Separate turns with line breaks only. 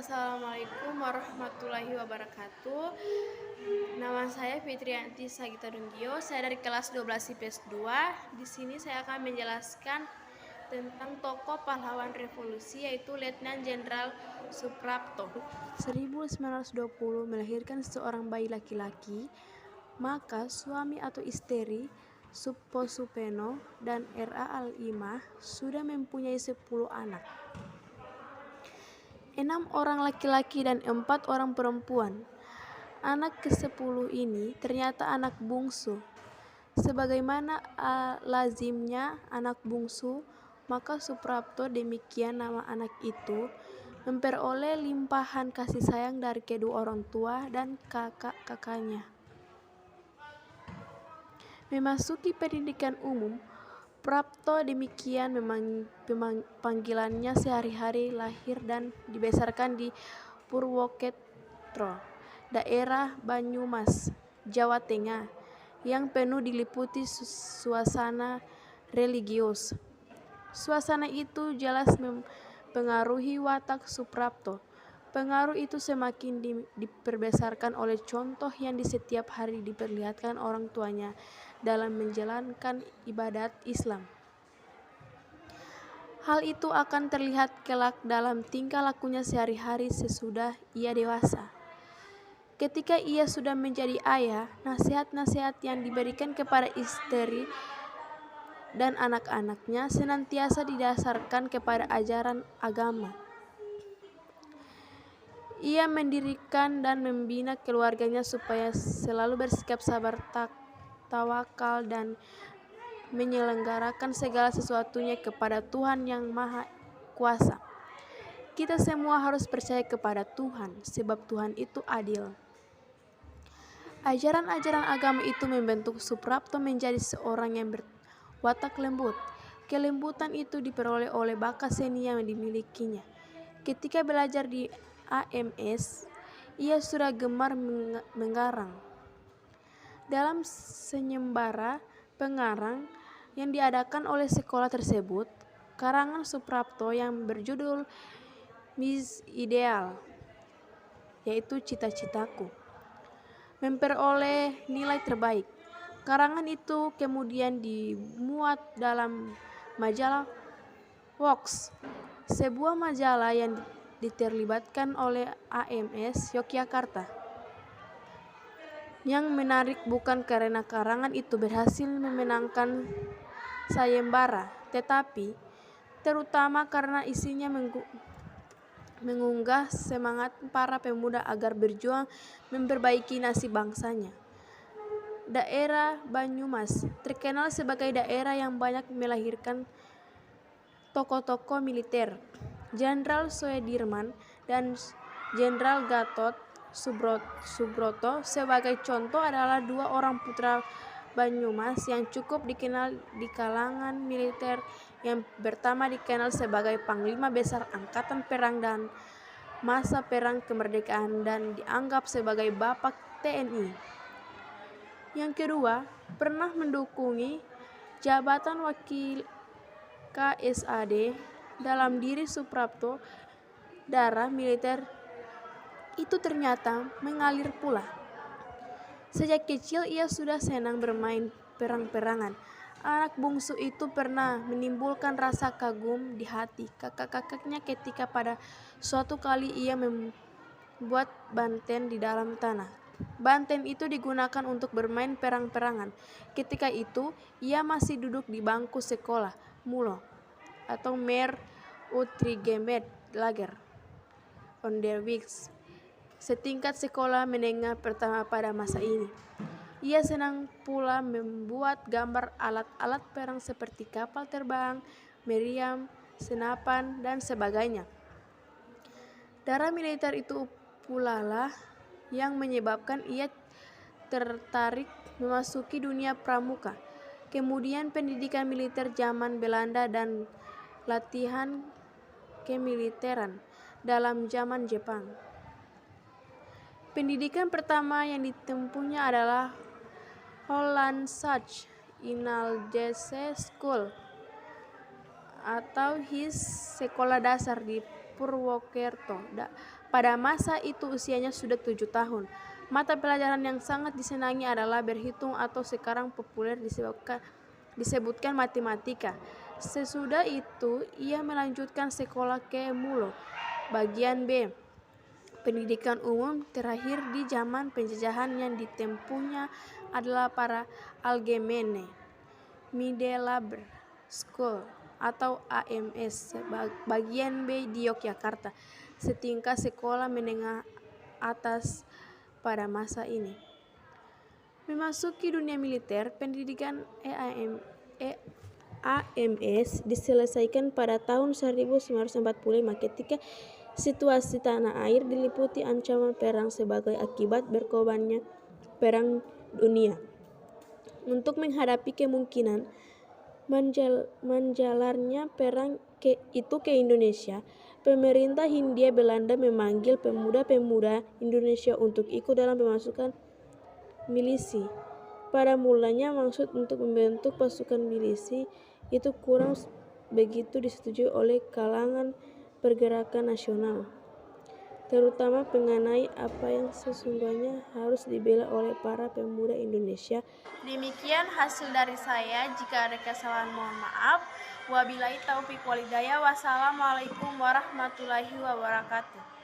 Assalamualaikum warahmatullahi wabarakatuh. Nama saya Fitriyanti Sagita Dunggio. Saya dari kelas 12 IPS 2. Di sini saya akan menjelaskan tentang tokoh pahlawan revolusi yaitu Letnan Jenderal Suprapto. 1920 melahirkan seorang bayi laki-laki, maka suami atau istri Supo Supeno dan R.A. Al-Imah sudah mempunyai 10 anak. 6 orang laki-laki dan 4 orang perempuan. Anak ke-10 ini ternyata anak bungsu. Sebagaimana lazimnya anak bungsu, maka Suprapto, demikian nama anak itu, memperoleh limpahan kasih sayang dari kedua orang tua dan kakak-kakaknya. Memasuki pendidikan umum, Prapto demikian memang panggilannya sehari-hari, lahir dan dibesarkan di Purwokerto, daerah Banyumas, Jawa Tengah, yang penuh diliputi suasana religius. Suasana itu jelas mempengaruhi watak Suprapto. Pengaruh itu semakin diperbesarkan oleh contoh yang di setiap hari diperlihatkan orang tuanya dalam menjalankan ibadat Islam. Hal itu akan terlihat kelak dalam tingkah lakunya sehari-hari sesudah ia dewasa. Ketika ia sudah menjadi ayah, nasihat-nasihat yang diberikan kepada istri dan anak-anaknya senantiasa didasarkan kepada ajaran agama. Ia mendirikan dan membina keluarganya supaya selalu bersikap sabar, tawakal, dan menyelenggarakan segala sesuatunya kepada Tuhan yang Maha Kuasa. Kita semua harus percaya kepada Tuhan, sebab Tuhan itu adil. Ajaran-ajaran agama itu membentuk Suprapto menjadi seorang yang berwatak lembut. Kelembutan itu diperoleh oleh bakat seni yang dimilikinya. Ketika belajar di AMS, ia sudah gemar mengarang. Dalam sayembara pengarang yang diadakan oleh sekolah tersebut, karangan Suprapto yang berjudul Misi Ideal, yaitu Cita-citaku, memperoleh nilai terbaik. Karangan itu kemudian dimuat dalam majalah Vox, sebuah majalah yang diterlibatkan oleh AMS Yogyakarta. Yang menarik bukan karena karangan itu berhasil memenangkan sayembara, tetapi terutama karena isinya mengunggah semangat para pemuda agar berjuang memperbaiki nasib bangsanya. Daerah Banyumas terkenal sebagai daerah yang banyak melahirkan tokoh-tokoh militer. Jenderal Soedirman dan Jenderal Gatot Subroto sebagai contoh adalah dua orang putra Banyumas yang cukup dikenal di kalangan militer. Yang pertama dikenal sebagai Panglima Besar Angkatan Perang dan masa Perang Kemerdekaan dan dianggap sebagai Bapak TNI. Yang kedua, pernah mendukungi jabatan Wakil KSAD. Dalam diri Suprapto, darah militer itu ternyata mengalir pula. Sejak kecil ia sudah senang bermain perang-perangan. Anak bungsu itu pernah menimbulkan rasa kagum di hati kakak-kakaknya ketika pada suatu kali ia membuat banten di dalam tanah. Banten itu digunakan untuk bermain perang-perangan. Ketika itu ia masih duduk di bangku sekolah Mulo atau Mer Utrigemed Lager Onderwijs, setingkat sekolah menengah pertama pada masa ini. Ia senang pula membuat gambar alat-alat perang seperti kapal terbang, meriam, senapan, dan sebagainya. Darah militer itu pula lah yang menyebabkan ia tertarik memasuki dunia pramuka, kemudian pendidikan militer zaman Belanda dan latihan kemiliteran dalam zaman Jepang. Pendidikan pertama yang ditempuhnya adalah Hollandse Inlandse School atau HIS, sekolah dasar di Purwokerto. Pada masa itu usianya sudah 7 tahun. Mata pelajaran yang sangat disenangi adalah berhitung atau sekarang populer disebutkan matematika. Sesudah itu ia melanjutkan sekolah ke Mulo. Bagian B, pendidikan umum terakhir di zaman penjajahan yang ditempuhnya adalah para Algemene Middelabere School atau AMS bagian B di Yogyakarta, setingkat sekolah menengah atas pada masa ini. Memasuki dunia militer, pendidikan AMS diselesaikan pada tahun 1945 ketika situasi tanah air diliputi ancaman perang sebagai akibat berkorbannya Perang Dunia. Untuk menghadapi kemungkinan menjalarnya perang itu ke Indonesia, pemerintah Hindia Belanda memanggil pemuda-pemuda Indonesia untuk ikut dalam pemasukan milisi. Pada mulanya maksud untuk membentuk pasukan milisi itu kurang begitu disetujui oleh kalangan pergerakan nasional, terutama mengenai apa yang sesungguhnya harus dibela oleh para pemuda Indonesia. Demikian hasil dari saya. Jika ada kesalahan mohon maaf. Wabillahi taufiq walhidayah. Wassalamualaikum warahmatullahi wabarakatuh.